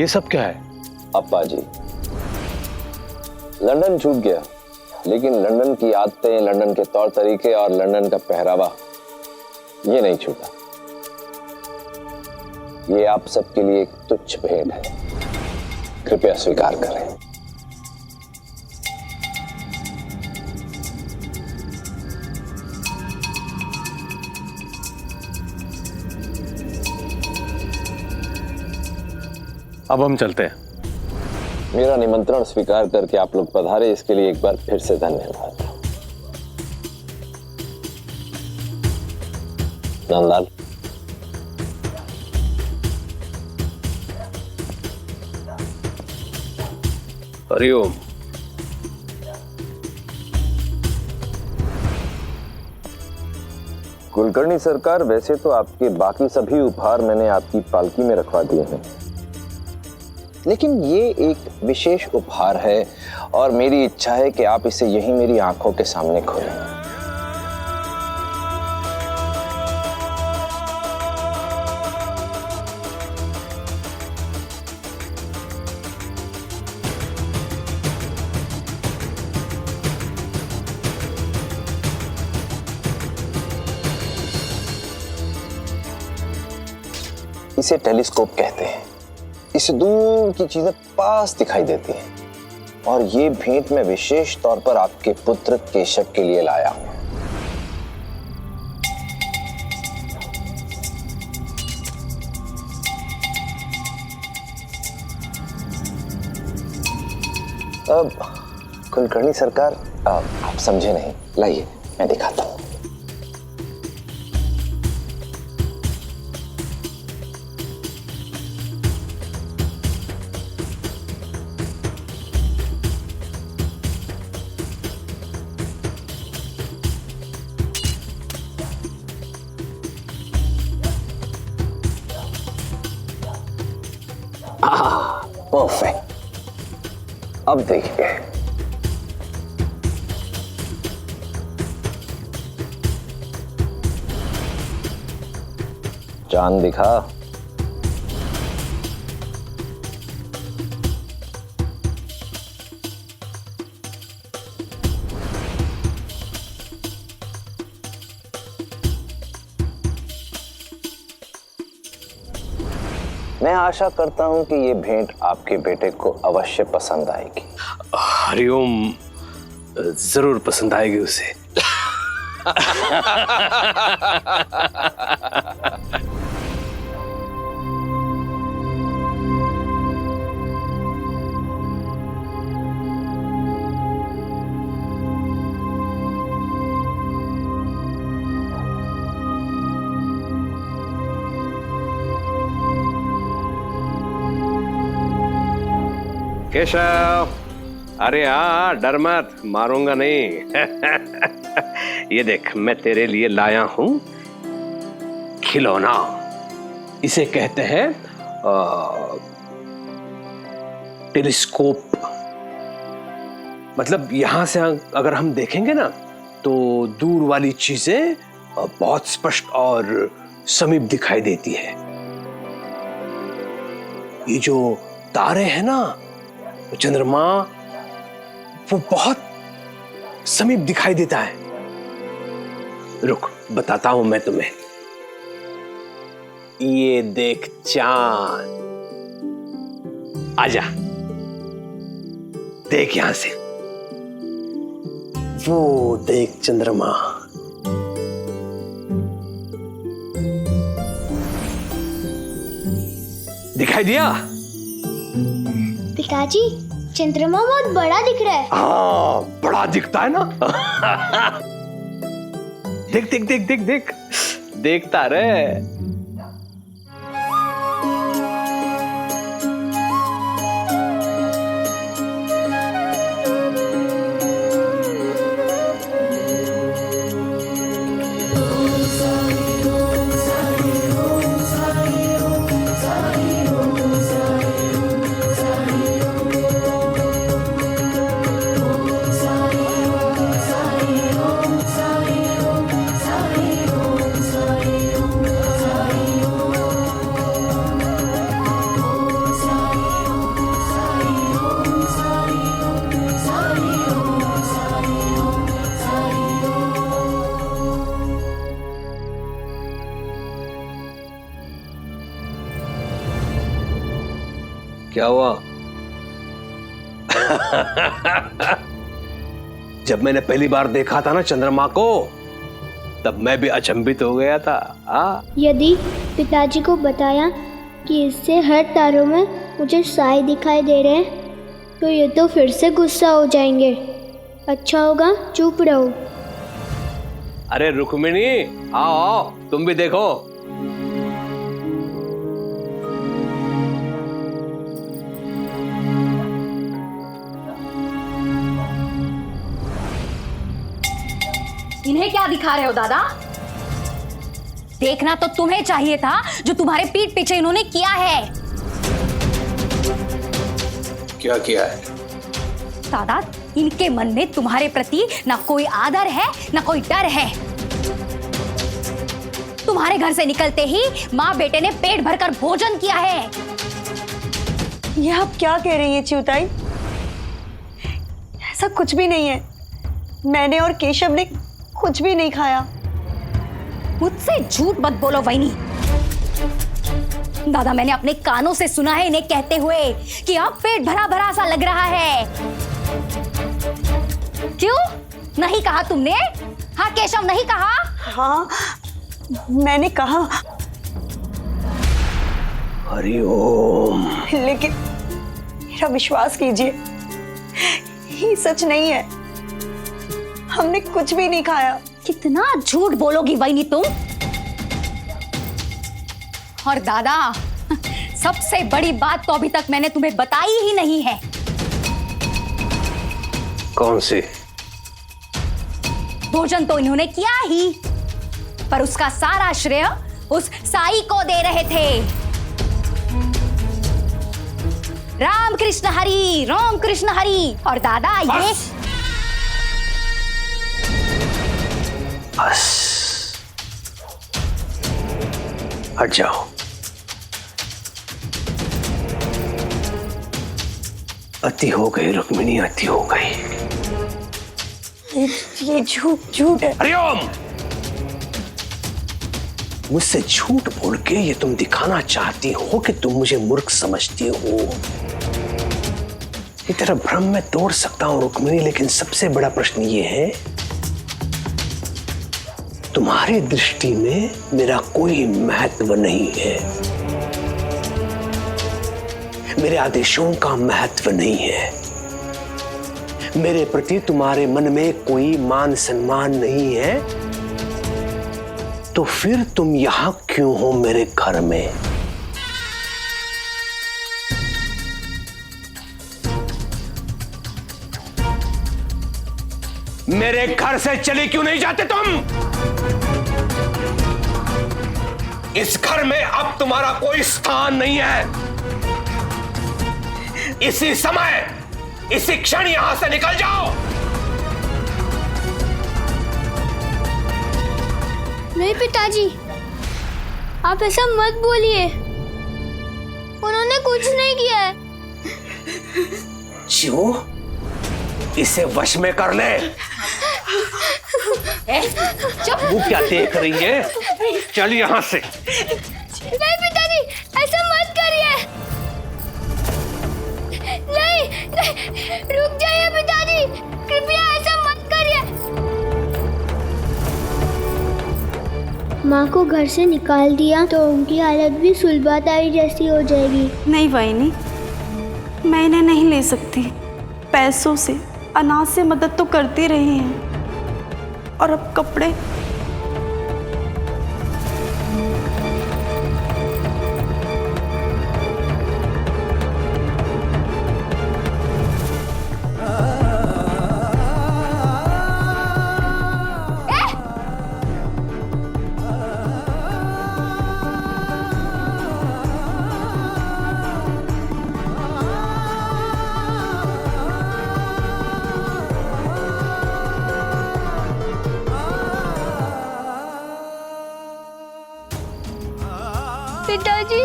ये सब क्या है? अप्पा जी, लंदन छूट गया, लेकिन लंदन की आदतें, लंदन के तौर तरीके और लंदन का पहरावा ये नहीं छूटा। ये आप सबके लिए एक तुच्छ भेंट है, कृपया स्वीकार करें। अब हम चलते हैं। मेरा निमंत्रण स्वीकार करके आप लोग पधारे, इसके लिए एक बार फिर से धन्यवाद। नंदलाल, हरिओम। कुलकर्णी सरकार, वैसे तो आपके बाकी सभी उपहार मैंने आपकी पालकी में रखवा दिए हैं, लेकिन ये एक विशेष उपहार है और मेरी इच्छा है कि आप इसे यहीं मेरी आंखों के सामने खोलें। इसे टेलीस्कोप कहते हैं। इससे दूर की चीजें पास दिखाई देती हैं। और ये भेंट मैं विशेष तौर पर आपके पुत्र केशव के लिए लाया हूं। अब कुलकर्णी सरकार, आप समझे नहीं, लाइए मैं दिखाता हूं। परफेक्ट। अब देखिए, चांद दिखा। मैं आशा करता हूं कि ये भेंट आपके बेटे को अवश्य पसंद आएगी। हरिओम, जरूर पसंद आएगी उसे। केशव, अरे हाँ, डर मत, मारूंगा नहीं। ये देख, मैं तेरे लिए लाया हूं खिलौना। इसे कहते हैं टेलीस्कोप। मतलब यहां से अगर हम देखेंगे ना, तो दूर वाली चीजें बहुत स्पष्ट और समीप दिखाई देती है। ये जो तारे हैं ना, चंद्रमा, वो बहुत समीप दिखाई देता है। रुक, बताता हूं मैं तुम्हें। ये देख चांद, आजा, देख यहां से। वो देख चंद्रमा। दिखाई दिया? पिताजी, चंद्रमा बहुत बड़ा दिख रहा है। हाँ, बड़ा दिखता है ना। देख देख देख देख देख, देखता रहे। क्या हुआ? जब मैंने पहली बार देखा था ना चंद्रमा को, तब मैं भी अचंभित हो गया था। यदि पिताजी को बताया कि इससे हर तारों में मुझे साए दिखाई दे रहे हैं, तो ये तो फिर से गुस्सा हो जाएंगे। अच्छा होगा चुप रहो। अरे रुक्मिणी, आओ आओ, तुम भी देखो। इन्हें क्या दिखा रहे हो दादा? देखना तो तुम्हें चाहिए था जो तुम्हारे पीठ पीछे इन्होंने किया है। क्या किया है? दादा, इनके मन में तुम्हारे प्रति ना कोई आदर है ना कोई डर है। तुम्हारे घर से निकलते ही माँ बेटे ने पेट भरकर भोजन किया है। ये आप क्या कह रही हैं च्युताई? ऐसा कुछ भी नहीं है। मैंने और केशव ने कुछ भी नहीं खाया। मुझसे झूठ मत बोलो वैनी। दादा, मैंने अपने कानों से सुना है इन्हें कहते हुए कि अब पेट भरा भरा सा लग रहा है। क्यों नहीं कहा तुमने? हाँ केशव, नहीं कहा? हाँ, मैंने कहा। हरिओम। लेकिन मेरा विश्वास कीजिए, ये सच नहीं है। हमने कुछ भी नहीं खाया। कितना झूठ बोलोगी वैनी तुम? और दादा, सबसे बड़ी बात तो अभी तक मैंने तुम्हें बताई ही नहीं है। कौन सी? भोजन तो इन्होंने किया ही, पर उसका सारा श्रेय उस साई को दे रहे थे। राम कृष्ण हरि, राम कृष्ण हरि। और दादा ये बस, हट जाओ। अति हो गई रुक्मिणी, अति हो गई। ये झूठ है। हरिओम। मुझसे झूठ बोल के ये तुम दिखाना चाहती हो कि तुम मुझे मूर्ख समझती हो। ये तेरा भ्रम मैं तोड़ सकता हूं रुक्मिणी, लेकिन सबसे बड़ा प्रश्न ये है, तुम्हारी दृष्टि में मेरा कोई महत्व नहीं है, मेरे आदेशों का महत्व नहीं है, मेरे प्रति तुम्हारे मन में कोई मान सम्मान नहीं है, तो फिर तुम यहां क्यों हो मेरे घर में? मेरे घर से चले क्यों नहीं जाते तुम? इस घर में अब तुम्हारा कोई स्थान नहीं है। इसी समय, इसी क्षण यहां से निकल जाओ। नहीं पिताजी, आप ऐसा मत बोलिए। उन्होंने कुछ नहीं किया है। क्यों? इसे वश में कर ले। वो क्या देख रही है? चल यहां से। नहीं पिताजी, ऐसा मत करिए। नहीं, रुक जाइए पिताजी, कृपया ऐसा मत करिए। माँ को घर से निकाल दिया तो उनकी हालत भी सुलभाताई जैसी हो जाएगी। नहीं वाहिनी, मैं इन्हें नहीं ले सकती। पैसों से, अनाज से मदद तो करती रही हैं, और अब कपड़े। पिताजी,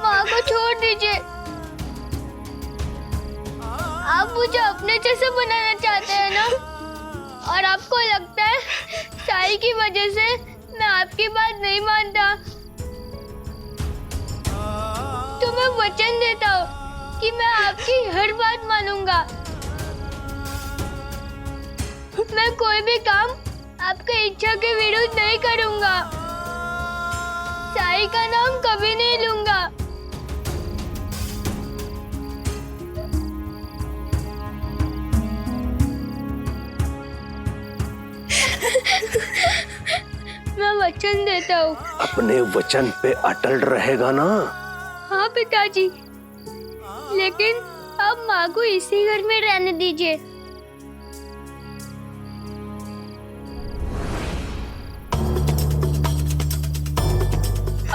माँ को छोड़ दीजिए। आप मुझे अपने जैसे बनाना चाहते हैं ना? और आपको लगता है साई की वजह से मैं आपकी बात नहीं मानता? तो मैं वचन देता हूँ कि मैं आपकी हर बात मानूंगा। मैं कोई भी काम आपकी इच्छा के विरुद्ध नहीं करूंगा। साई का नाम कभी नहीं लूंगा। मैं वचन देता हूँ। अपने वचन पे अटल रहेगा ना? हाँ पिताजी, लेकिन अब माँ को इसी घर में रहने दीजिए।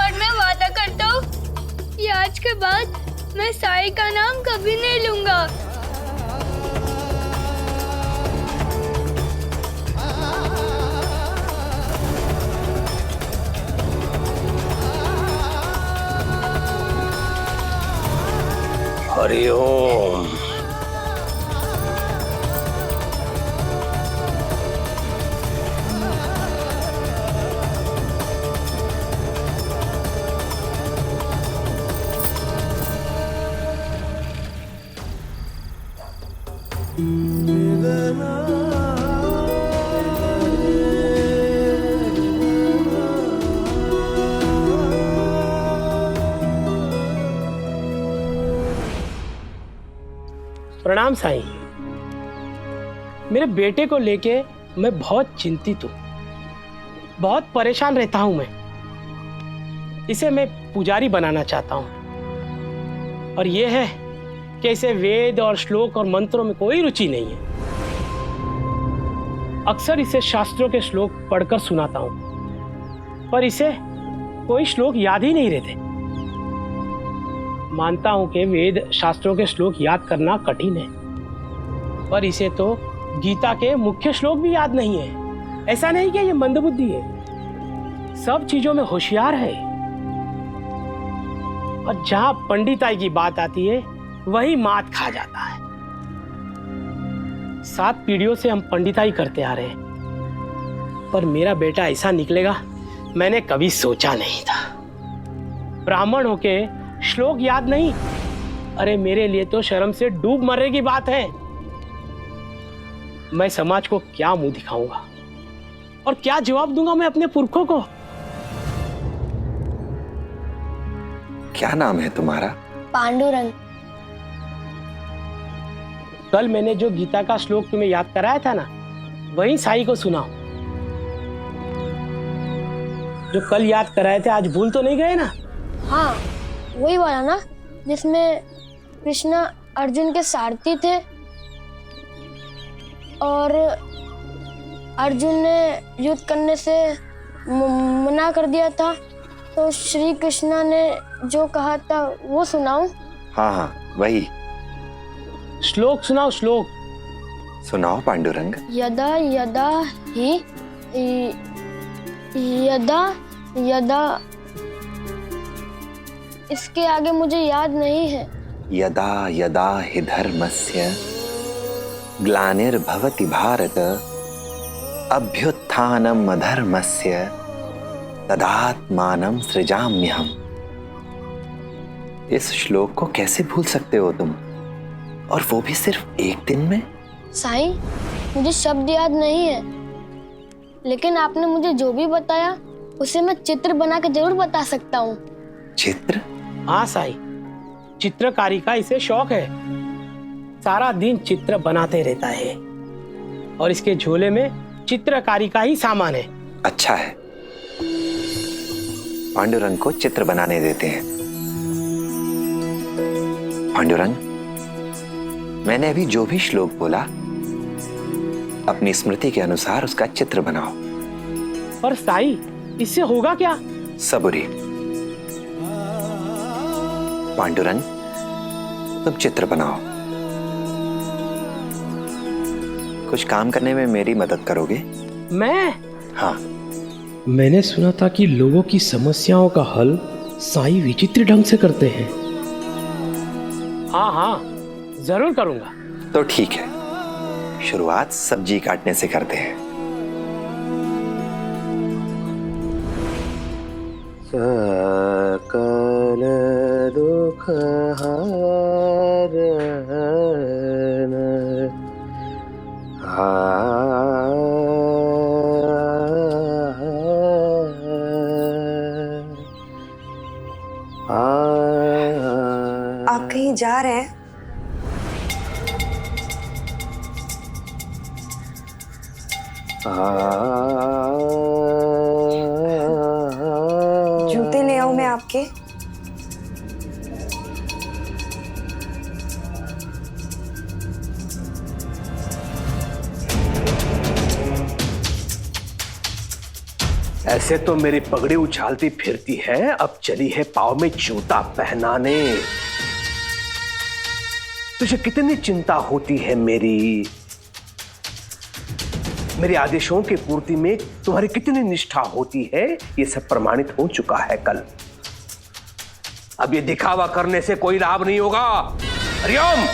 और मैं वादा करता हूँ कि आज के बाद मैं साई का नाम कभी नहीं लूंगा। हरि ओम। प्रणाम साईं। मेरे बेटे को लेके मैं बहुत चिंतित हूँ, बहुत परेशान रहता हूँ मैं। इसे मैं पुजारी बनाना चाहता हूँ और ये है कि इसे वेद और श्लोक और मंत्रों में कोई रुचि नहीं है। अक्सर इसे शास्त्रों के श्लोक पढ़कर सुनाता हूँ पर इसे कोई श्लोक याद ही नहीं रहते। मानता हूं कि वेद शास्त्रों के श्लोक याद करना कठिन है पर इसे तो गीता के मुख्य श्लोक भी याद नहीं है। ऐसा नहीं कि ये मंदबुद्धि है, सब चीजों में होशियार है। और जहां पंडिताई की बात आती है वही मात खा जाता है। 7 पीढ़ियों से हम पंडिताई करते आ रहे हैं पर मेरा बेटा ऐसा निकलेगा मैंने कभी सोचा नहीं था। ब्राह्मण होके श्लोक याद नहीं, अरे मेरे लिए तो शर्म से डूब मरने की बात है। मैं समाज को क्या मुंह दिखाऊंगा और क्या जवाब दूंगा मैं अपने पुरखों को? क्या नाम है तुम्हारा? पांडुरंग। कल मैंने जो गीता का श्लोक तुम्हें याद कराया था ना, वही साई को सुनाओ। जो कल याद कराए थे आज भूल तो नहीं गए ना? हाँ, वही वाला ना जिसमें कृष्ण अर्जुन के सारथी थे और अर्जुन ने युद्ध करने से मना कर दिया था, तो श्री कृष्ण ने जो कहा था वो सुनाऊं? हाँ हाँ वही। श्लोक सुनाओ, श्लोक सुनाओ पांडुरंग। यदा यदा ही यदा यदा, इसके आगे मुझे याद नहीं है। यदा यदा हि धर्मस्य ग्लानिर्भवति भारत अभ्युत्थानम् अधर्मस्य तदात्मानं सृजाम्यहम्। इस श्लोक को कैसे भूल सकते हो तुम, और वो भी सिर्फ एक दिन में? साईं, मुझे शब्द याद नहीं है, लेकिन आपने मुझे जो भी बताया उसे मैं चित्र बना के जरूर बता सकता हूँ। चित्र? हाँ साई, चित्रकारी का इसे शौक है। सारा दिन चित्र बनाते रहता है और इसके झोले में चित्रकारी का ही सामान है। अच्छा है, पांडुरंग को चित्र बनाने देते हैं। पांडुरंग, मैंने अभी जो भी श्लोक बोला अपनी स्मृति के अनुसार उसका चित्र बनाओ। पर साई, इससे होगा क्या? सबुरी। पांडुरंग, तुम चित्र बनाओ। कुछ काम करने में मेरी मदद करोगे? मैं? हाँ। मैंने सुना था कि लोगों की समस्याओं का हल साई विचित्र ढंग से करते हैं। हाँ हाँ, जरूर करूंगा। तो ठीक है, शुरुआत सब्जी काटने से करते हैं। सकल सकल दुख हरण आप कहीं जा रहे हैं? जूते ले आऊं मैं आपके? ऐसे तो मेरी पगड़ी उछालती फिरती है, अब चली है पाँव में जूता पहनाने। तुझे कितनी चिंता होती है मेरे आदेशों की पूर्ति में तुम्हारी कितनी निष्ठा होती है, ये सब प्रमाणित हो चुका है कल। अब ये दिखावा करने से कोई लाभ नहीं होगा। हरिओम।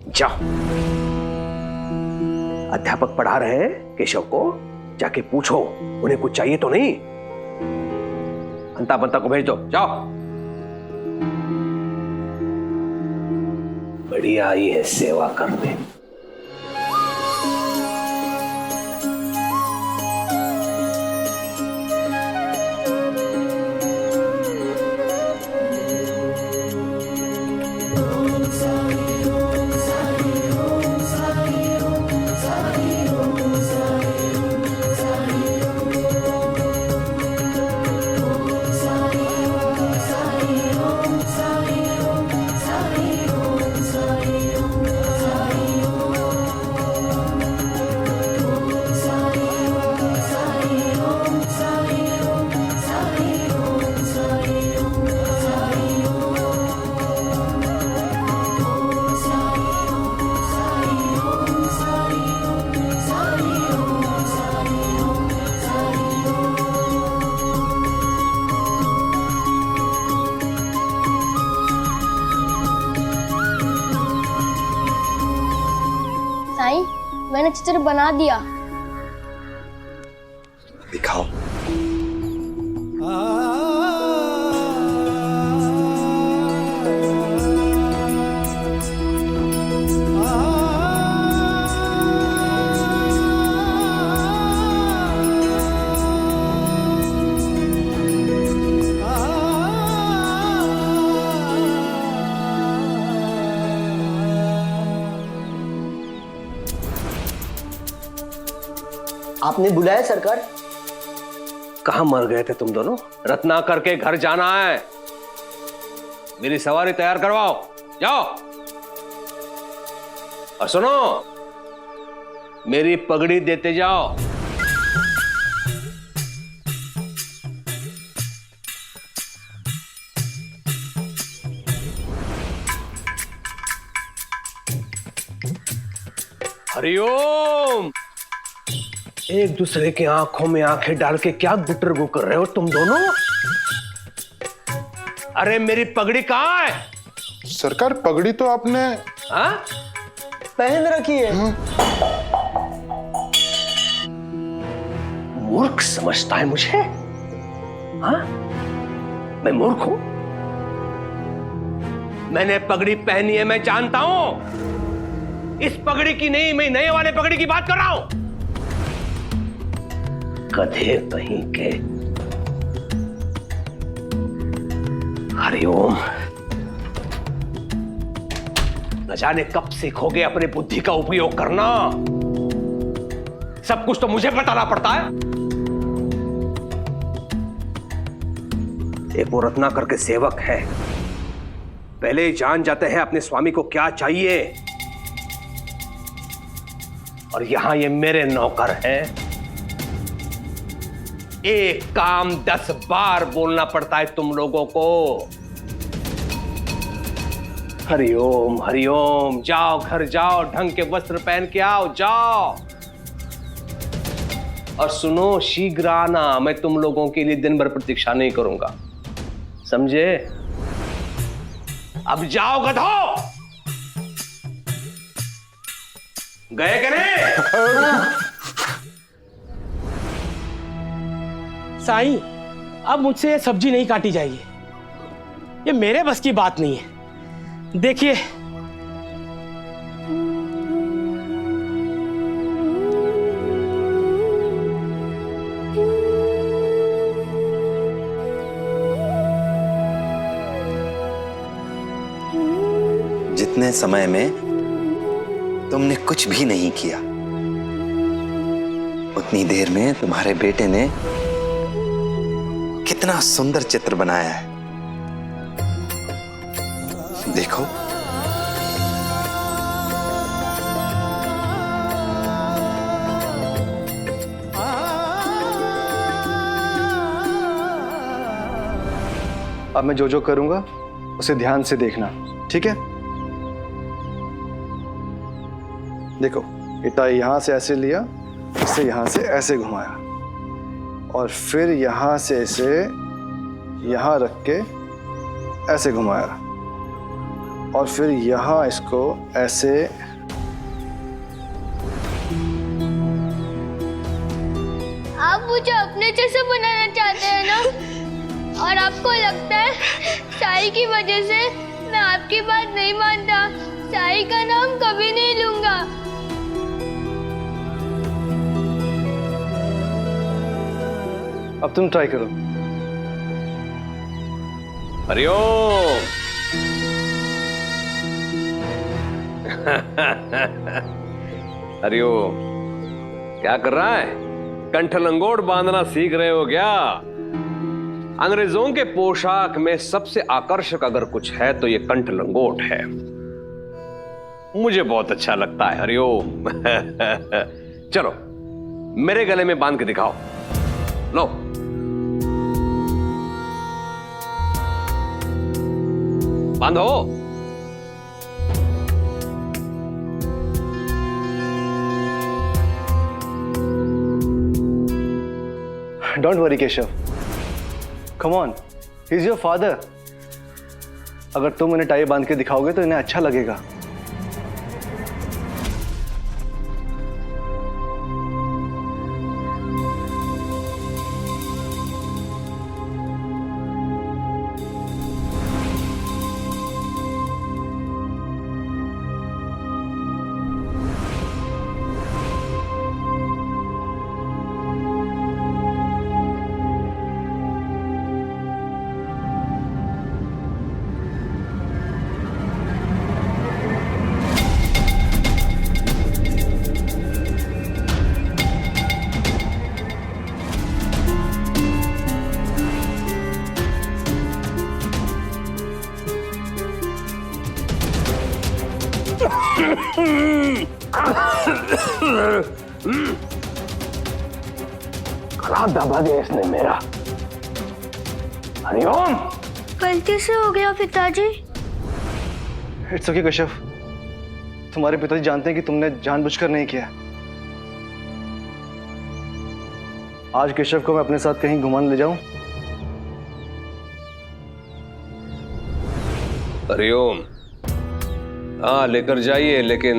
जाओ, अध्यापक पढ़ा रहे हैं केशव को, जाके पूछो उन्हें कुछ चाहिए तो नहीं। अंता बंता को भेज दो, जाओ। बढ़िया आई है सेवा करने। साईं, मैंने चित्र बना दिया। दिखाओ। आपने बुलाया सरकार? कहां मर गए थे तुम दोनों? रत्नाकर के घर जाना है, मेरी सवारी तैयार करवाओ, जाओ। और सुनो, मेरी पगड़ी देते जाओ। हरिओम। एक दूसरे की आंखों में आंखें डाल के क्या गुटरगु कर रहे हो तुम दोनों? अरे मेरी पगड़ी कहां है? सरकार, पगड़ी तो आपने पहन रखी है। मूर्ख समझता है मुझे? हाँ, मैं मूर्ख हूं? मैंने पगड़ी पहनी है, मैं जानता हूं। इस पगड़ी की नहीं, मैं नए वाले पगड़ी की बात कर रहा हूं। गधे कहीं के। हरिओम। न जाने कब सीखोगे अपने बुद्धि का उपयोग करना। सब कुछ तो मुझे बताना पड़ता है। एक वो रत्नाकर के सेवक है, पहले ही जान जाते हैं अपने स्वामी को क्या चाहिए। और यहां ये मेरे नौकर हैं। एक काम 10 बार बोलना पड़ता है तुम लोगों को। हरिओम हरिओम। जाओ, घर जाओ, ढंग के वस्त्र पहन के आओ, जाओ। और सुनो, शीघ्र आना, मैं तुम लोगों के लिए दिन भर प्रतीक्षा नहीं करूंगा, समझे? अब जाओ गधो। गए कि नहीं? साईं, अब मुझसे ये सब्जी नहीं काटी जाएगी। ये मेरे बस की बात नहीं है। देखिए, जितने समय में तुमने कुछ भी नहीं किया, उतनी देर में तुम्हारे बेटे ने कितना सुंदर चित्र बनाया है। देखो, अब मैं जो जो करूंगा उसे ध्यान से देखना, ठीक है? देखो, इतना यहां से ऐसे लिया, इसे यहां से ऐसे घुमाया और फिर यहां से इसे यहां रख के ऐसे घुमाया और फिर यहां इसको ऐसे। आप मुझे अपने जैसे बनाना चाहते हैं ना? और आपको लगता है साई की वजह से मैं आपकी बात नहीं मानता? साई का नाम कभी नहीं लूंगा। अब तुम ट्राई करो। हरिओम। हरिओम, क्या कर रहा है? कंठ लंगोट बांधना सीख रहे हो क्या? अंग्रेजों के पोशाक में सबसे आकर्षक अगर कुछ है तो ये कंठ लंगोट है। मुझे बहुत अच्छा लगता है। हरिओम। चलो मेरे गले में बांध के दिखाओ। लो। बांधो। Don't worry Keshav, come on, he is your father. अगर तुम उन्हें टाई बांध के दिखाओगे तो इन्हें अच्छा लगेगा। गला दबा दिया इसने मेरा। हरिओम। गलती से हो गया पिताजी। इट्स ओके केशव, तुम्हारे पिताजी जानते हैं कि तुमने जानबूझकर नहीं किया। आज केशव को मैं अपने साथ कहीं घुमाने ले जाऊं? हरिओम, हाँ लेकर जाइए, लेकिन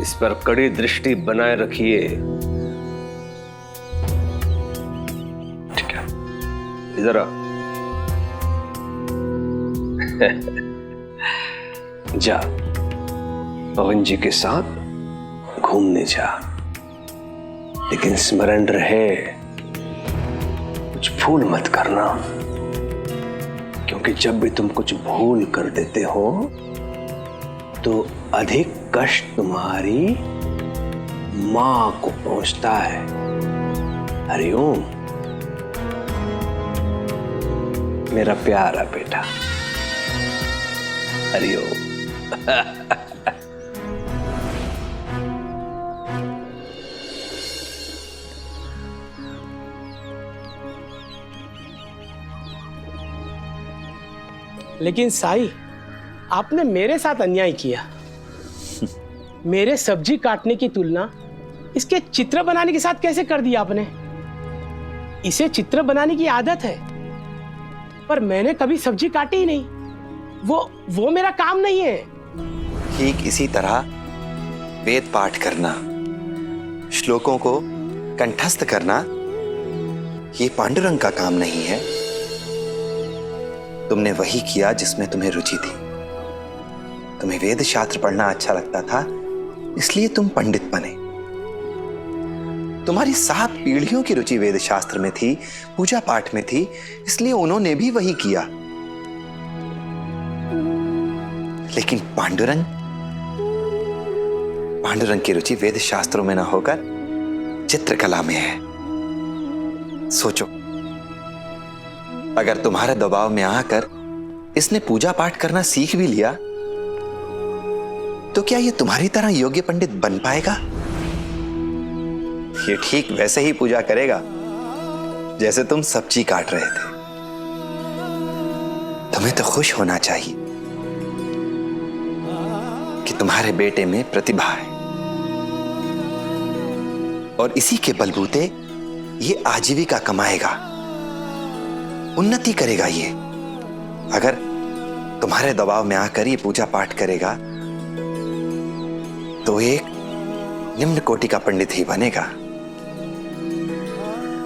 इस पर कड़ी दृष्टि बनाए रखिए। ठीक है, इधर आ। जा, पवन जी के साथ घूमने जा, लेकिन स्मरण रहे कुछ भूल मत करना, क्योंकि जब भी तुम कुछ भूल कर देते हो तो अधिक कष्ट तुम्हारी मां को पहुंचता है। हरिओम, मेरा प्यारा बेटा। हरिओम। लेकिन साई, आपने मेरे साथ अन्याय किया। मेरे सब्जी काटने की तुलना इसके चित्र बनाने के साथ कैसे कर दिया आपने? इसे चित्र बनाने की आदत है, पर मैंने कभी सब्जी काटी ही नहीं। वो मेरा काम नहीं है। ठीक इसी तरह वेद पाठ करना, श्लोकों को कंठस्थ करना ये पांडुरंग का काम नहीं है। तुमने वही किया जिसमें तुम्हें रुचि थी। तुम्हें वेद शास्त्र पढ़ना अच्छा लगता था, इसलिए तुम पंडित बने। तुम्हारी 7 पीढ़ियों की रुचि वेद शास्त्र में थी, पूजा पाठ में थी, इसलिए उन्होंने भी वही किया। लेकिन पांडुरंग की रुचि वेद शास्त्रों में ना होकर चित्रकला में है। सोचो, अगर तुम्हारे दबाव में आकर इसने पूजा पाठ करना सीख भी लिया तो क्या ये तुम्हारी तरह योग्य पंडित बन पाएगा? ये ठीक वैसे ही पूजा करेगा जैसे तुम सब्जी काट रहे थे। तुम्हें तो खुश होना चाहिए कि तुम्हारे बेटे में प्रतिभा है और इसी के बलबूते ये आजीविका कमाएगा, उन्नति करेगा। ये अगर तुम्हारे दबाव में आकर ये पूजा पाठ करेगा तो एक निम्न कोटि का पंडित ही बनेगा।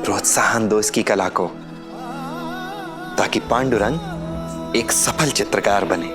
प्रोत्साहन दो इसकी कला को ताकि पांडुरंग एक सफल चित्रकार बने।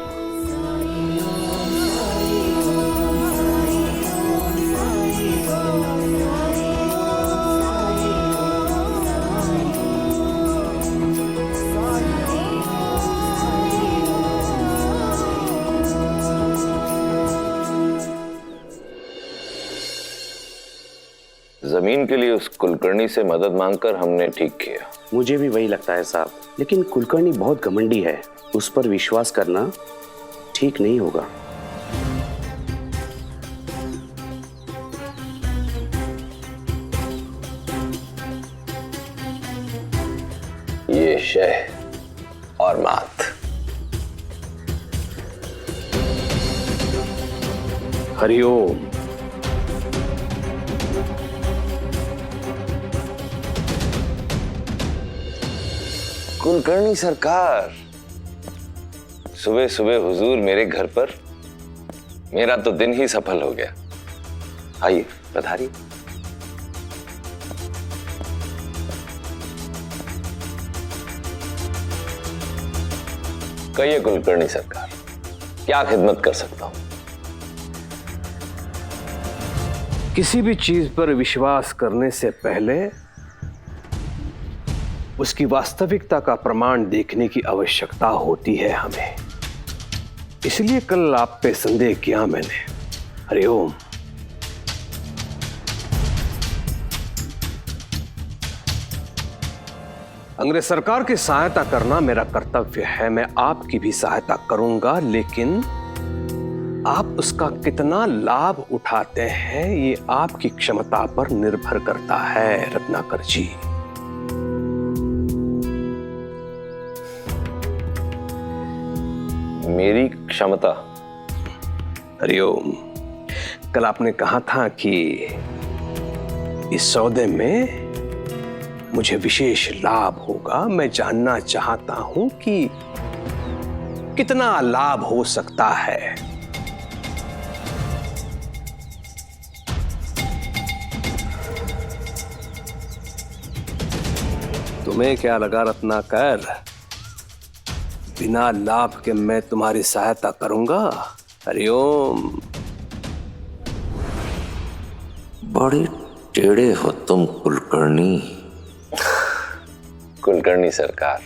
जमीन के लिए उस कुलकर्णी से मदद मांगकर हमने ठीक किया। मुझे भी वही लगता है साहब, लेकिन कुलकर्णी बहुत घमंडी है, उस पर विश्वास करना ठीक नहीं होगा। ये शह और मात। हरिओम। कुलकर्णी सरकार, सुबह सुबह हुजूर मेरे घर पर, मेरा तो दिन ही सफल हो गया। आइए पधारिए। कहिए कुलकर्णी सरकार, क्या खिदमत कर सकता हूं? किसी भी चीज पर विश्वास करने से पहले उसकी वास्तविकता का प्रमाण देखने की आवश्यकता होती है हमें। इसलिए कल आप पे संदेह किया मैंने। हरिओम। अंग्रेज सरकार की सहायता करना मेरा कर्तव्य है। मैं आपकी भी सहायता करूंगा, लेकिन आप उसका कितना लाभ उठाते हैं ये आपकी क्षमता पर निर्भर करता है रत्नाकर जी। मेरी क्षमता? हरिओम। कल आपने कहा था कि इस सौदे में मुझे विशेष लाभ होगा। मैं जानना चाहता हूं कि कितना लाभ हो सकता है। तुम्हें क्या लगा रत्नाकर, बिना लाभ के मैं तुम्हारी सहायता करूंगा? हरिओम। बड़े टेढ़े हो तुम कुलकर्णी। कुलकर्णी सरकार,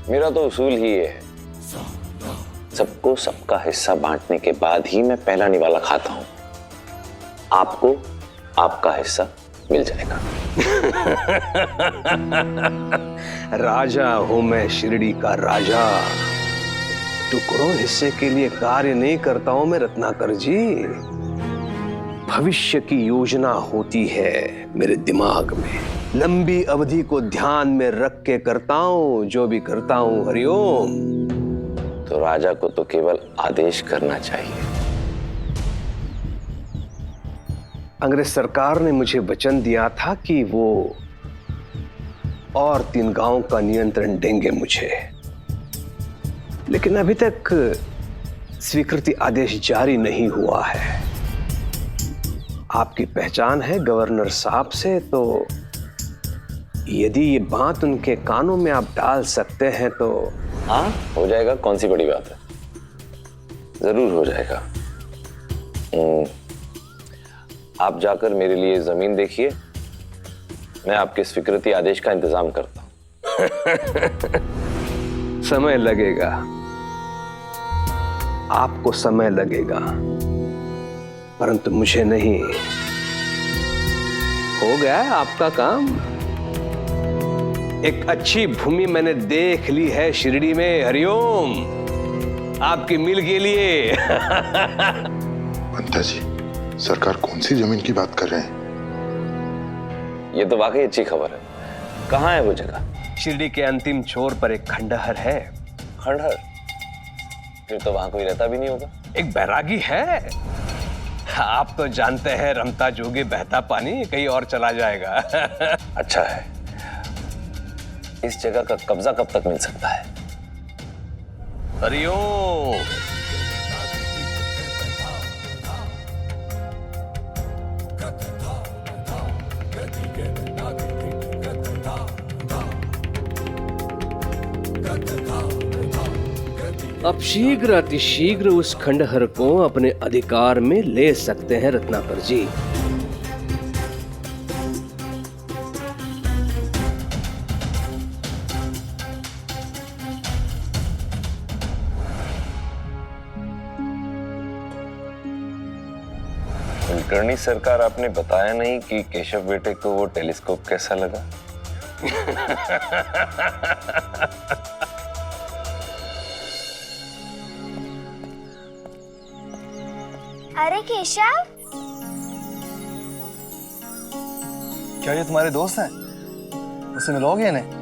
मेरा तो उसूल ही है, सबको सबका हिस्सा बांटने के बाद ही मैं पहला निवाला खाता हूं। आपको आपका हिस्सा मिल जाएगा। राजा हूं मैं, शिरडी का राजा। टुकड़ों हिस्से के लिए कार्य नहीं करता हूं मैं रत्नाकर जी। भविष्य की योजना होती है मेरे दिमाग में, लंबी अवधि को ध्यान में रख के करता हूं जो भी करता हूं। हरिओम। तो राजा को तो केवल आदेश करना चाहिए। अंग्रेज सरकार ने मुझे वचन दिया था कि वो और 3 गांवों का नियंत्रण देंगे मुझे, लेकिन अभी तक स्वीकृति आदेश जारी नहीं हुआ है। आपकी पहचान है गवर्नर साहब से, तो यदि ये बात उनके कानों में आप डाल सकते हैं तो। हाँ, हो जाएगा, कौन सी बड़ी बात है, जरूर हो जाएगा। आप जाकर मेरे लिए जमीन देखिए, मैं आपके स्वीकृति आदेश का इंतजाम करता हूं। समय लगेगा, आपको समय लगेगा, परंतु मुझे नहीं। हो गया है आपका काम। एक अच्छी भूमि मैंने देख ली है शिरडी में। हरिओम, आपकी मिल के लिए। पंता जी, सरकार कौन सी जमीन की बात कर रहे हैं? ये तो वाकई अच्छी खबर है। कहाँ है वो जगह? शिरडी के अंतिम छोर पर एक खंडहर है। खंडहर? फिर तो वहां कोई रहता भी नहीं होगा। एक बैरागी है। आप तो जानते हैं, रमता जोगे बहता पानी कहीं और चला जाएगा। अच्छा है। इस जगह का कब्जा कब तक मिल सकता है? हरिओम। अब शीघ्र अतिशीघ्र उस खंडहर को अपने अधिकार में ले सकते हैं रत्नाकर जी। कुलकर्णी सरकार, आपने बताया नहीं कि केशव बेटे को वो टेलीस्कोप कैसा लगा? अरे केशव, क्या ये तुम्हारे दोस्त हैं? उससे मिलोगे इन्हें?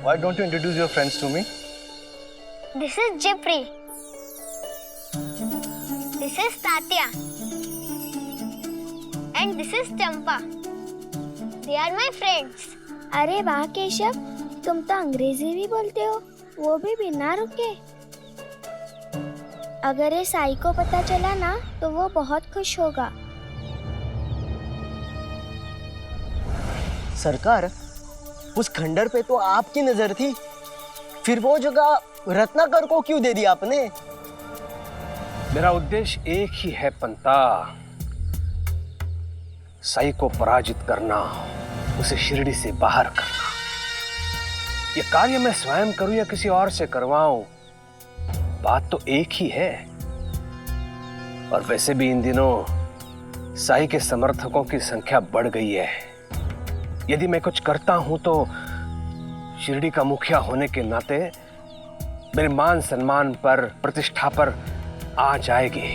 Why don't you introduce your friends to me? this is Jipri. This is Tatya. And this is Champa. They are my friends. अरे वाह केशव, तुम तो अंग्रेजी भी बोलते हो, वो भी बिना रुके। अगर ये साई को पता चला ना तो वो बहुत खुश होगा। सरकार, उस खंडर पे तो आपकी नजर थी, फिर वो जगह रत्नाकर को क्यों दे दी आपने? मेरा उद्देश्य एक ही है पंता, साई को पराजित करना, उसे शिरडी से बाहर करना। ये कार्य मैं स्वयं करूं या किसी और से करवाऊं, बात तो एक ही है। और वैसे भी इन दिनों साई के समर्थकों की संख्या बढ़ गई है। यदि मैं कुछ करता हूं तो शिरडी का मुखिया होने के नाते मेरे मान सम्मान पर, प्रतिष्ठा पर आ जाएगी।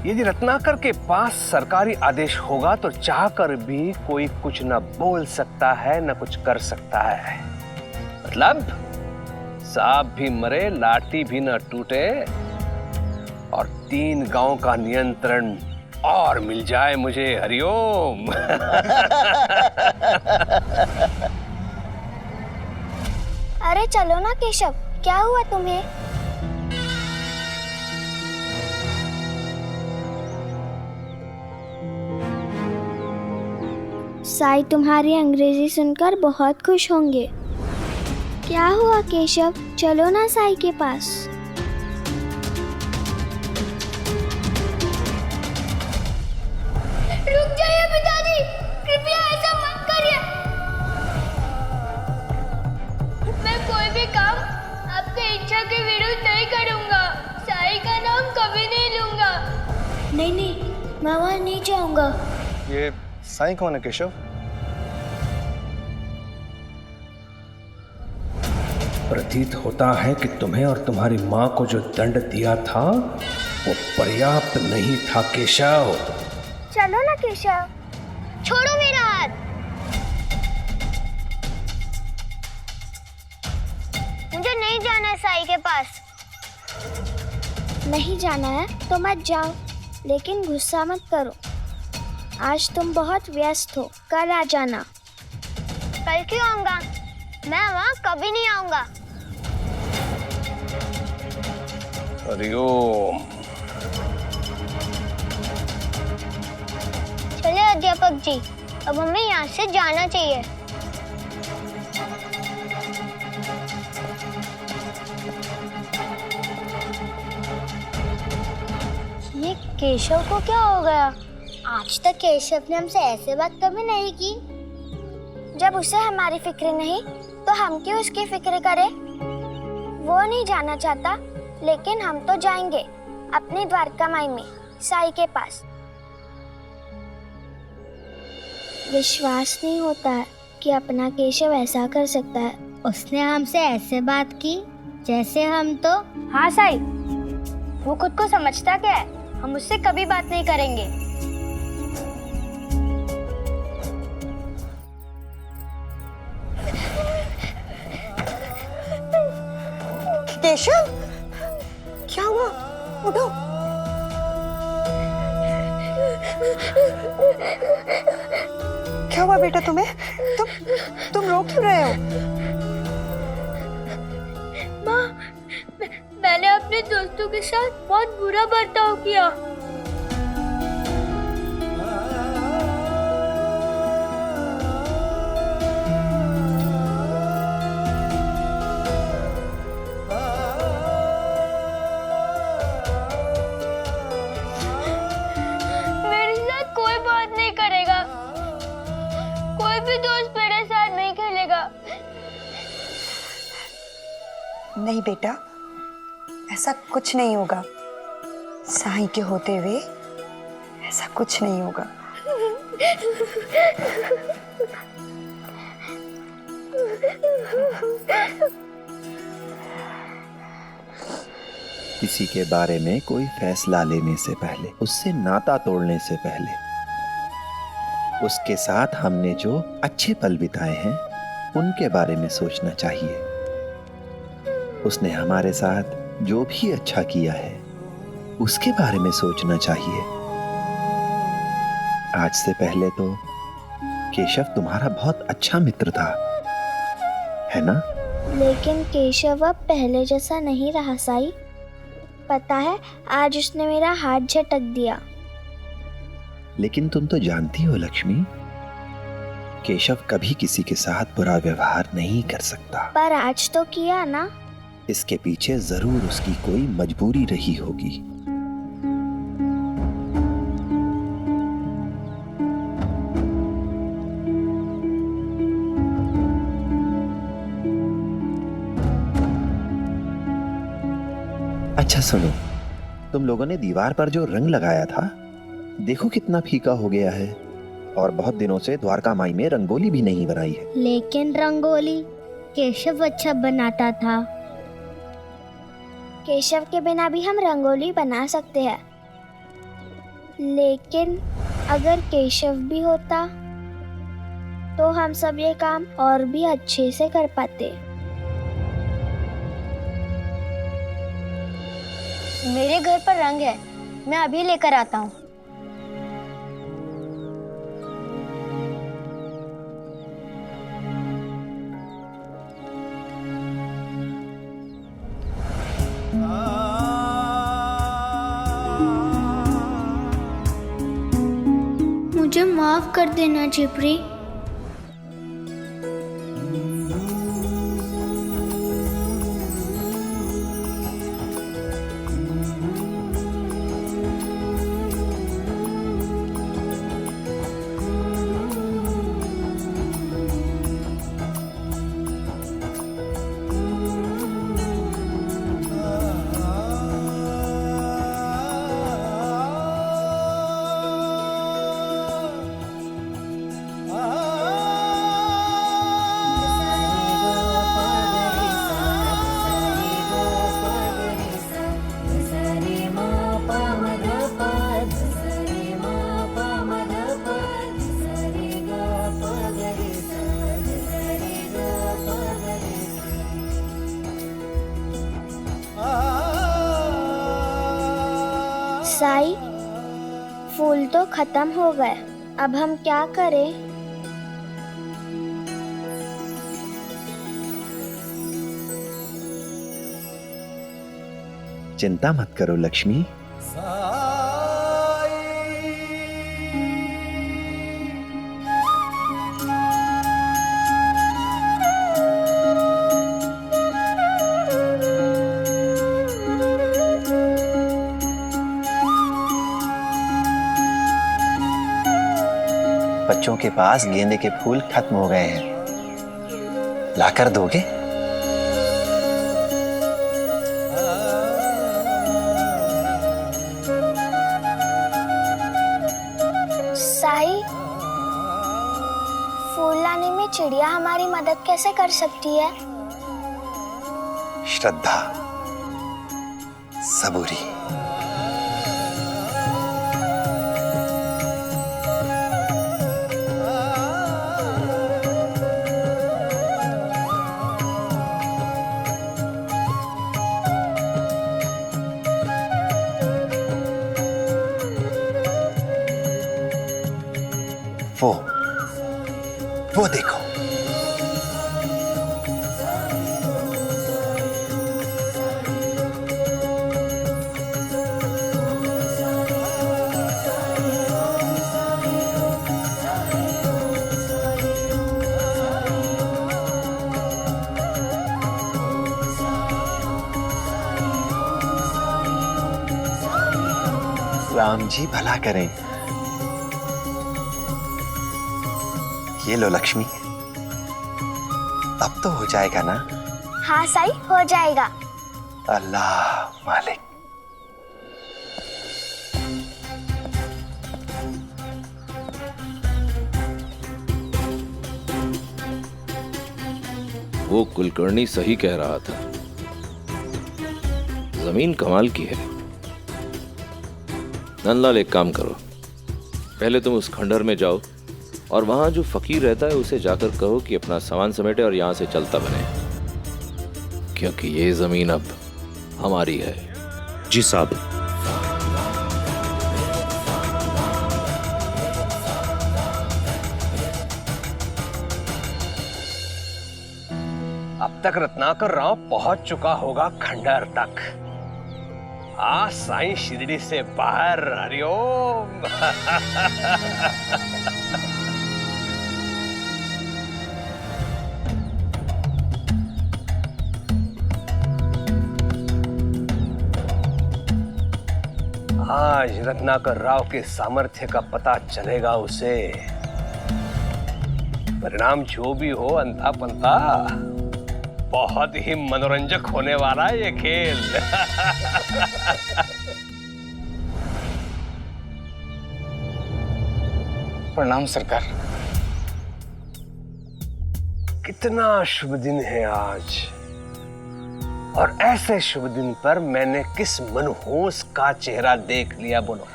यदि रत्नाकर के पास सरकारी आदेश होगा तो चाहकर भी कोई कुछ न बोल सकता है, न कुछ कर सकता है। मतलब सांप भी मरे, लाठी भी न टूटे, और 3 गांव का नियंत्रण और मिल जाए मुझे। हरिओम। अरे चलो ना केशव, क्या हुआ तुम्हें? साई तुम्हारी अंग्रेजी सुनकर बहुत खुश होंगे। क्या हुआ केशव, चलो ना साई के पास। रुक जाइए पिताजी, कृपया ऐसा मत करिए। मैं कोई भी काम आपकी इच्छा के विरुद्ध नहीं करूंगा। साई का नाम कभी नहीं लूंगा। नहीं नहीं, मैं वहाँ नहीं जाऊंगा। ये साई कौन है केशव? प्रतीत होता है कि तुम्हें और तुम्हारी मां को जो दंड दिया था वो पर्याप्त नहीं था केशव। चलो ना केशव। छोड़ो मेरा हाथ। मुझे नहीं जाना है साई के पास। नहीं जाना है तो मत जाओ, लेकिन गुस्सा मत करो। आज तुम बहुत व्यस्त हो, कल आ जाना। कल क्यों आऊंगा? मैं वहाँ कभी नहीं आऊंगा। हरिओम। चलिए अध्यापक जी, अब हमें यहाँ से जाना चाहिए। ये केशव को क्या हो गया? आज तक केशव ने हमसे ऐसे बात कभी नहीं की। जब उसे हमारी फिक्र नहीं तो हम क्यों उसकी फिक्र करें? वो नहीं जाना चाहता, लेकिन हम तो जाएंगे अपनी द्वारका माई में साई के पास। विश्वास नहीं होता है कि अपना केशव ऐसा कर सकता है। उसने हमसे ऐसे बात की जैसे हम तो। हाँ साई, वो खुद को समझता क्या है? हम उससे कभी बात नहीं करेंगे। केशव, क्या हुआ? उठो। क्या हुआ बेटा तुम्हें? तुम रो क्यों रहे हो? माँ, मैंने अपने दोस्तों के साथ बहुत बुरा बर्ताव किया। मेरे साथ कोई बात नहीं करेगा, कोई भी दोस्त मेरे साथ नहीं खेलेगा। नहीं बेटा, ऐसा कुछ नहीं होगा। साईं के होते हुए ऐसा कुछ नहीं होगा। किसी के बारे में कोई फैसला लेने से पहले, उससे नाता तोड़ने से पहले, उसके साथ हमने जो अच्छे पल बिताए हैं उनके बारे में सोचना चाहिए। उसने हमारे साथ जो भी अच्छा किया है उसके बारे में सोचना चाहिए। आज से पहले तो केशव तुम्हारा बहुत अच्छा मित्र था, है ना? लेकिन केशव अब पहले जैसा नहीं रहा साई। पता है, आज उसने मेरा हाथ झटक दिया। लेकिन तुम तो जानती हो लक्ष्मी, केशव कभी किसी के साथ बुरा व्यवहार नहीं कर सकता। पर आज तो किया ना। इसके पीछे जरूर उसकी कोई मजबूरी रही होगी। अच्छा सुनो, तुम लोगों ने दीवार पर जो रंग लगाया था, देखो कितना फीका हो गया है। और बहुत दिनों से द्वारका माई में रंगोली भी नहीं बनाई है। लेकिन रंगोली केशव अच्छा बनाता था। केशव के बिना भी हम रंगोली बना सकते हैं। लेकिन अगर केशव भी होता तो हम सब ये काम और भी अच्छे से कर पाते। मेरे घर पर रंग है, मैं अभी लेकर आता हूँ। मुझे माफ कर देना चिपरी। साई, फूल तो खत्म हो गए, अब हम क्या करें? चिंता मत करो लक्ष्मी। बच्चों के पास गेंदे के फूल खत्म हो गए हैं, लाकर दोगे? साई, फूल लाने में चिड़िया हमारी मदद कैसे कर सकती है? श्रद्धा, सबूरी। वो देखो, राम जी भला करें। ये लो लक्ष्मी, अब तो हो जाएगा ना? हाँ साई, हो जाएगा। अल्लाह मालिक। वो कुलकर्णी सही कह रहा था, जमीन कमाल की है। नंदलाल, एक काम करो, पहले तुम उस खंडर में जाओ और वहां जो फकीर रहता है उसे जाकर कहो कि अपना सामान समेटे और यहां से चलता बने, क्योंकि ये जमीन अब हमारी है। जी साहब। अब तक रत्नाकर राव पहुंच चुका होगा खंडर तक। साईं शिरडी से बाहर। हरिओम। आज रत्नाकर राव के सामर्थ्य का पता चलेगा उसे। परिणाम जो भी हो, अंता पंता बहुत ही मनोरंजक होने वाला है ये खेल। प्रणाम सरकार। कितना शुभ दिन है आज, और ऐसे शुभ दिन पर मैंने किस मनहूस का चेहरा देख लिया। बोलो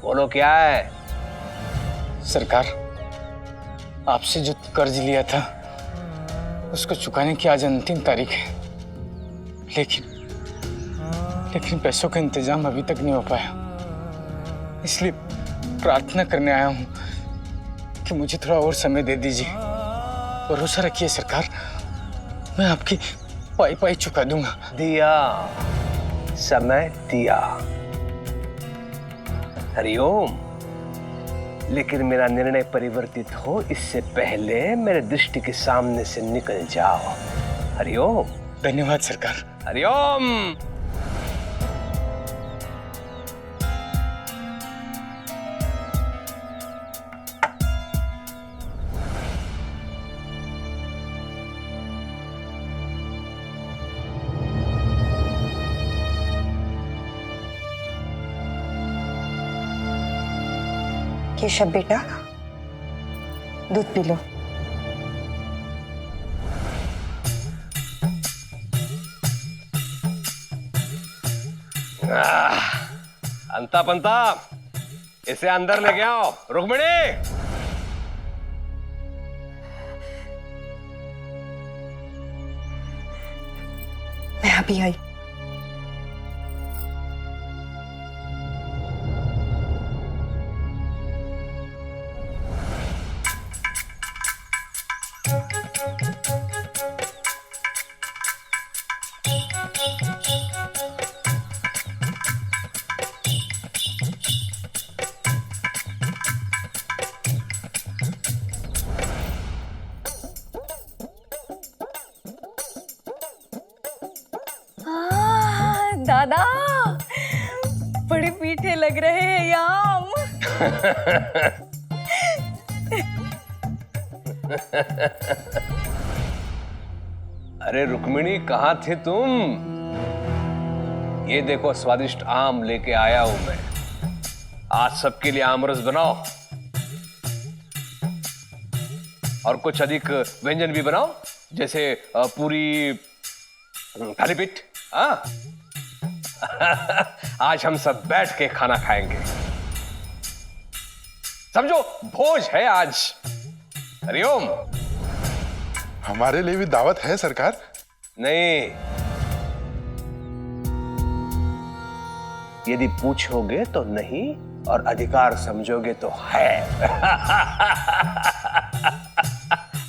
बोलो, क्या है? सरकार, आपसे जो कर्ज लिया था उसको चुकाने की आज अंतिम तारीख है, लेकिन पैसों का इंतजाम अभी तक नहीं हो पाया। इसलिए प्रार्थना करने आया हूं कि मुझे थोड़ा और समय दे दीजिए। भरोसा रखिए सरकार, मैं आपकी पाई पाई चुका दूंगा। दिया, समय दिया। हरिओम। लेकिन मेरा निर्णय परिवर्तित हो इससे पहले मेरे दृष्टि के सामने से निकल जाओ। हरिओम। धन्यवाद सरकार। हरिओम। केशव बेटा, दूध पी लो। अंता पंता, इसे अंदर लेके आओ। रुक्मिणी। मैं अभी आई। दादा बड़े मीठे लग रहे हैं ये आम। अरे रुक्मिणी, कहाँ थे तुम? ये देखो स्वादिष्ट आम लेके आया हूं मैं। आज सबके लिए आमरस बनाओ और कुछ अधिक व्यंजन भी बनाओ, जैसे पूरी, थालीपीठ। आज हम सब बैठ के खाना खाएंगे, समझो भोज है आज। हरिओम। हमारे लिए भी दावत है सरकार? नहीं, यदि पूछोगे तो नहीं और अधिकार समझोगे तो है।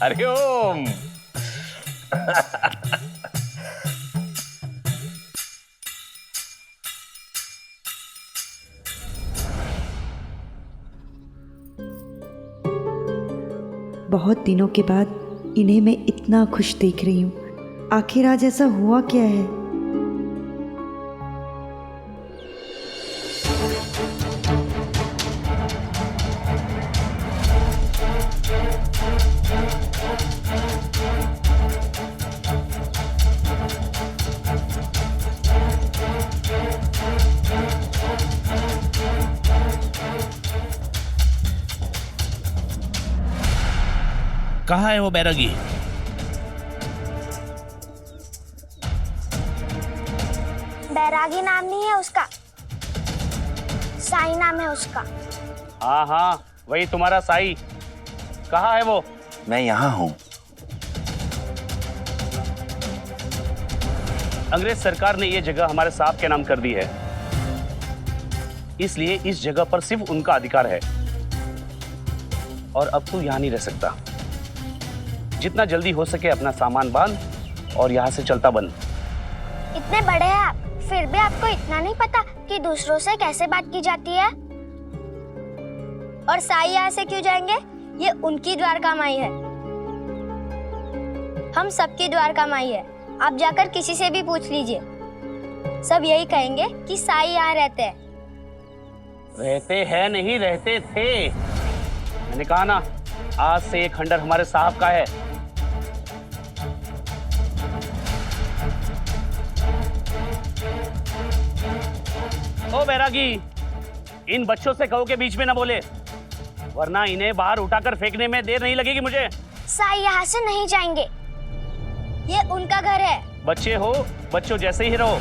हरिओम। बहुत दिनों के बाद इन्हें मैं इतना खुश देख रही हूँ। आखिर आज ऐसा हुआ क्या है? कहाँ है वो बैरागी? बैरागी नाम नहीं है उसका, साई नाम है उसका। हाँ हाँ, वही तुम्हारा साई। कहाँ है वो? मैं यहाँ हूँ। अंग्रेज सरकार ने ये जगह हमारे साहब के नाम कर दी है, इसलिए इस जगह पर सिर्फ उनका अधिकार है और अब तू यहाँ नहीं रह सकता। जितना जल्दी हो सके अपना सामान बांध और यहाँ से चलता बन। इतने बड़े हैं आप, फिर भी आपको इतना नहीं पता कि दूसरों से कैसे बात की जाती है? और साई यहाँ से क्यों जाएंगे? ये उनकी द्वारका माई है, हम सबकी द्वारका माई है। आप जाकर किसी से भी पूछ लीजिए, सब यही कहेंगे कि साई यहाँ रहते हैं। रहते हैं नहीं, रहते थे। मैंने कहा ना, आज से ये खंडर हमारे साहब का है। ओ बैरागी, इन बच्चों से कहो के बीच में ना बोले, वरना इन्हें बाहर उठाकर फेंकने में देर नहीं लगेगी मुझे। साई यहाँ से नहीं जाएंगे, ये उनका घर है। बच्चे हो, बच्चों जैसे ही रहो।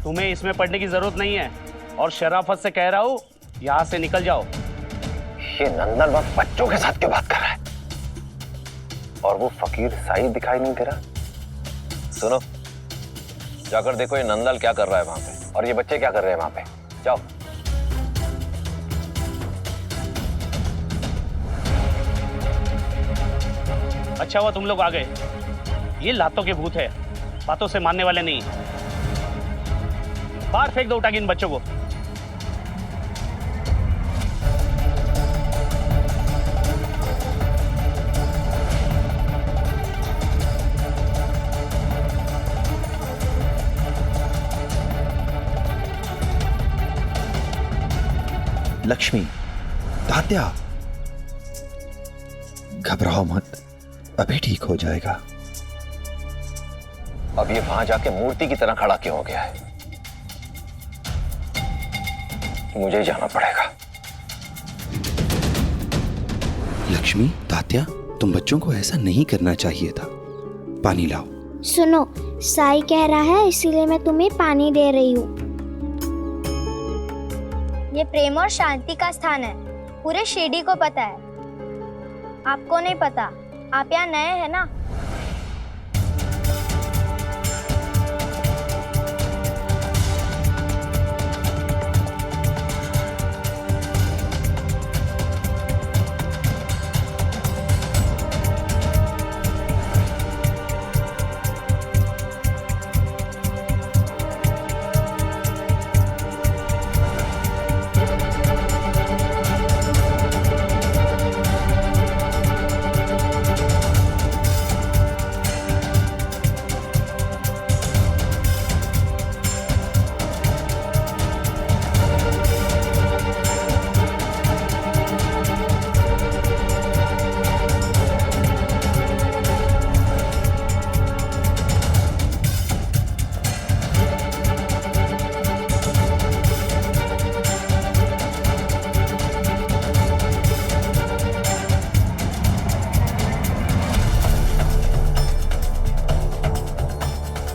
तुम्हें इसमें पढ़ने की जरूरत नहीं है और शराफत से कह रहा हूँ, यहाँ से निकल जाओ। ये नंदन वक्त बच्चों के साथ क्यों बात कर रहा है? और वो फकीर साई दिखाई नहीं दे रहा। सुनो, जाकर देखो ये नंदलाल क्या कर रहा है वहां पे और ये बच्चे क्या कर रहे हैं वहां पे। जाओ। अच्छा हुआ तुम लोग आ गए। ये लातों के भूत है, बातों से मानने वाले नहीं। बाहर फेंक दो उठा के इन बच्चों को। लक्ष्मी, तात्या, घबराओ मत, अभी ठीक हो जाएगा। अब ये वहां जाके मूर्ति की तरह खड़ा क्यों हो गया है? मुझे जाना पड़ेगा। लक्ष्मी, तात्या, तुम बच्चों को ऐसा नहीं करना चाहिए था। पानी लाओ। सुनो, साई कह रहा है इसीलिए मैं तुम्हें पानी दे रही हूँ। ये प्रेम और शांति का स्थान है, पूरे शिरडी को पता है, आपको नहीं पता। आप यहाँ नए हैं ना।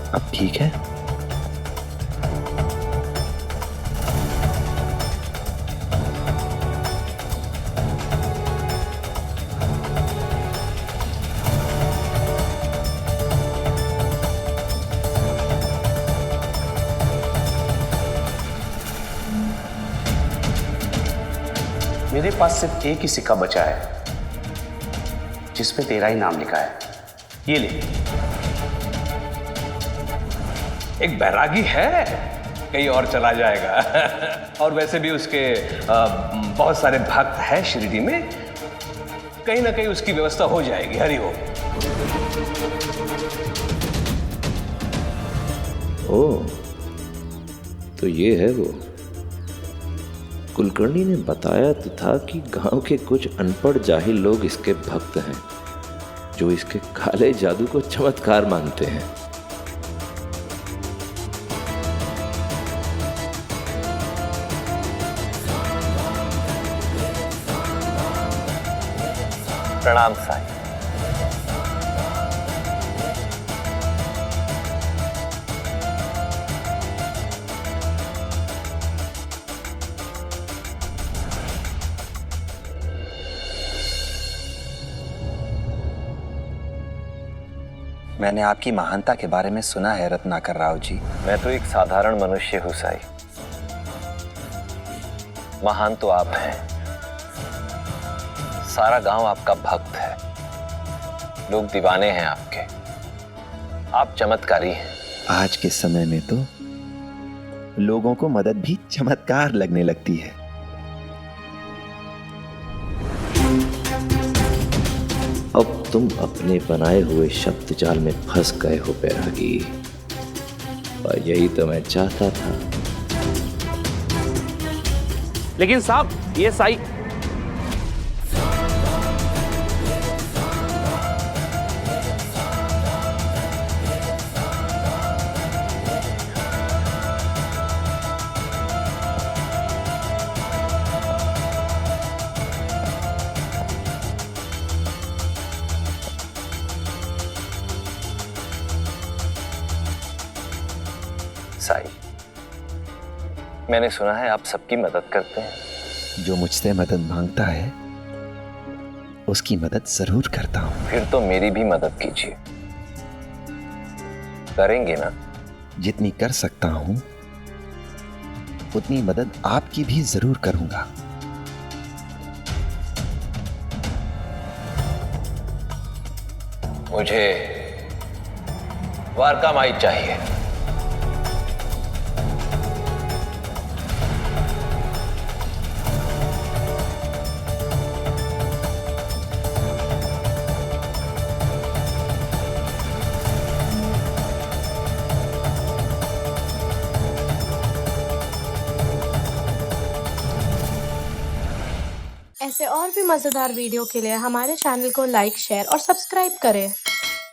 अब ठीक है? मेरे पास सिर्फ एक ही सिक्का बचा है जिसपे तेरा ही नाम लिखा है। ये ले। एक बैरागी है, कहीं और चला जाएगा। और वैसे भी उसके बहुत सारे भक्त हैं शिरडी में, कहीं ना कहीं उसकी व्यवस्था हो जाएगी। हरि ओम। ओह, तो ये है वो। कुलकर्णी ने बताया तो था कि गांव के कुछ अनपढ़ जाहिल लोग इसके भक्त हैं, जो इसके काले जादू को चमत्कार मानते हैं। प्रणाम साईं। मैंने आपकी महानता के बारे में सुना है रत्नाकर राव जी। मैं तो एक साधारण मनुष्य हूं साईं। महान तो आप हैं। सारा गांव आपका भक्त है, लोग दीवाने हैं आपके। आप चमत्कारी हैं। आज के समय में तो लोगों को मदद भी चमत्कार लगने लगती है। अब तुम अपने बनाए हुए शब्द जाल में फंस गए हो बैरागी, और यही तो मैं चाहता था। लेकिन साहब, ये साई साईं, मैंने सुना है आप सबकी मदद करते हैं। जो मुझसे मदद मांगता है उसकी मदद जरूर करता हूं। फिर तो मेरी भी मदद कीजिए। करेंगे ना? जितनी कर सकता हूं उतनी मदद आपकी भी जरूर करूंगा। मुझे वारका माई चाहिए। ऐसे और भी मज़ेदार वीडियो के लिए हमारे चैनल को लाइक, शेयर और सब्सक्राइब करें।